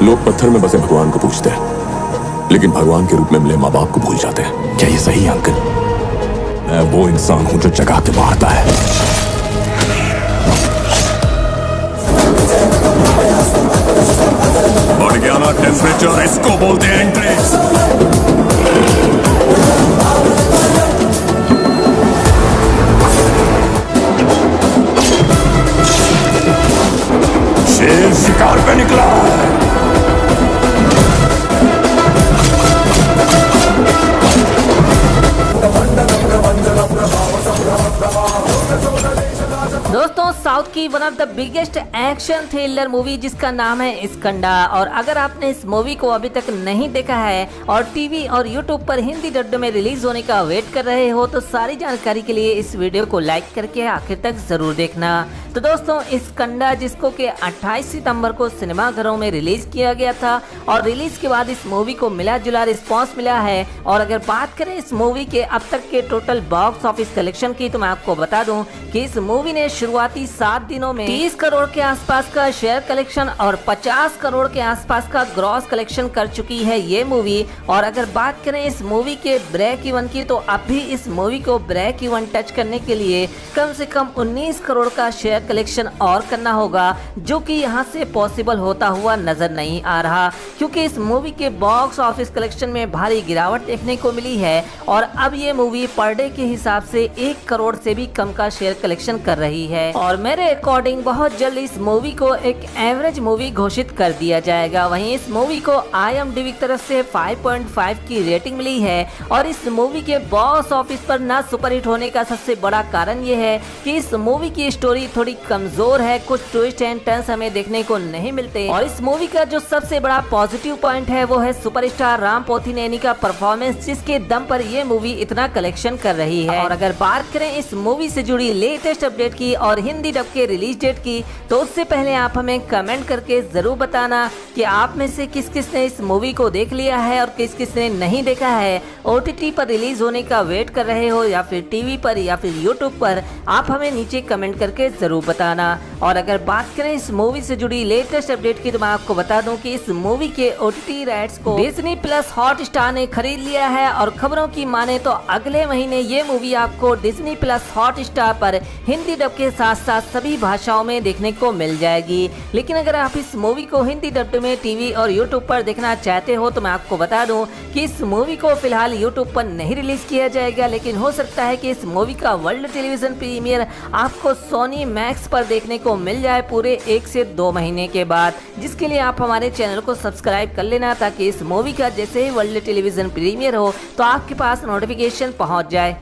लोग पत्थर में बसे भगवान को पूजते हैं, लेकिन भगवान के रूप में मिले माँ बाप को भूल जाते हैं। क्या ये सही है अंकल? मैं वो इंसान हूं जो जगा के मारता है। बढ़ गया ना टेम्परेचर, इसको बोलते हैं एंट्री। शेर शिकार पे निकला है। दोस्तों, साउथ की one of the biggest action thriller movie जिसका नाम है स्कंदा, और अगर आपने इस मूवी को अभी तक नहीं देखा है और टीवी और यूट्यूब पर हिंदी डब में रिलीज होने का वेट कर रहे हो तो सारी जानकारी के लिए इस वीडियो को लाइक करके आखिर तक जरूर देखना। तो दोस्तों, स्कंदा जिसको कि 28 सितंबर को सिनेमाघरों में रिलीज किया गया था और रिलीज के बाद इस मूवी को मिला जुला रिस्पॉन्स मिला है। और अगर बात करें इस मूवी के अब तक के टोटल बॉक्स ऑफिस कलेक्शन की तो मैं आपको बता दूं कि इस मूवी ने शुरुआती 7 दिनों में 30 करोड़ के आसपास का शेयर कलेक्शन और 50 करोड़ के आसपास का ग्रॉस कलेक्शन कर चुकी है ये मूवी। और अगर बात करें इस मूवी के ब्रेक इवन की तो अब भी इस मूवी को ब्रेक इवन टच करने के लिए कम से कम 19 करोड़ का शेयर कलेक्शन और करना होगा, जो कि यहाँ से पॉसिबल होता हुआ नजर नहीं आ रहा, क्योंकि इस मूवी के बॉक्स ऑफिस कलेक्शन में भारी गिरावट देखने को मिली है और अब ये मूवी पर डे के हिसाब से 1 करोड़ से भी कम का शेयर कलेक्शन कर रही है। और मेरे अकॉर्डिंग बहुत जल्द इस मूवी को एक एवरेज मूवी घोषित कर दिया जाएगा। वहीं इस मूवी को IMDb की तरफ से 5.5 की रेटिंग मिली है और इस मूवी के बॉक्स ऑफिस पर ना सुपरहिट होने का सबसे बड़ा कारण ये है कि इस मूवी की स्टोरी थोड़ी कमजोर है, कुछ ट्विस्ट एंड टर्न्स हमें देखने को नहीं मिलते। और इस मूवी का जो सबसे बड़ा पॉजिटिव पॉइंट है वो है सुपरस्टार राम पोथिनेनी का परफॉर्मेंस, जिसके दम पर ये मूवी इतना कलेक्शन कर रही है। और अगर बात करें इस मूवी से जुड़ी लेटेस्ट अपडेट की और हिंदी डब के रिलीज डेट की तो उससे पहले आप हमें कमेंट करके जरूर बताना कि आप में से किस किस ने इस मूवी को देख लिया है और किस किस ने नहीं देखा है। OTT पर रिलीज होने का वेट कर रहे हो या फिर टीवी पर या फिर यूट्यूब पर, आप हमें नीचे कमेंट करके जरूर बताना। और अगर बात करें इस मूवी से जुड़ी लेटेस्ट अपडेट की तो मैं आपको बता दूं कि इस मूवी के OTT राइट्स को डिज्नी प्लस हॉटस्टार ने खरीद लिया है और खबरों की माने तो अगले महीने ये मूवी आपको डिज्नी प्लस हॉटस्टार पर हिंदी डब के साथ साथ सभी भाषाओं में देखने को मिल जाएगी। लेकिन अगर आप इस मूवी को हिंदी डब में टीवी और यूट्यूब पर देखना चाहते हो तो मैं आपको बता दूं कि इस मूवी को फिलहाल यूट्यूब पर नहीं रिलीज किया जाएगा, लेकिन हो सकता है कि इस मूवी का वर्ल्ड टेलीविजन प्रीमियर आपको सोनी मैक्स पर देखने को मिल जाए पूरे 1 से 2 महीने के बाद, जिसके लिए आप हमारे चैनल को सब्सक्राइब कर लेना ताकि इस मूवी का जैसे ही वर्ल्ड टेलीविजन प्रीमियर हो तो आपके पास नोटिफिकेशन पहुंच जाए।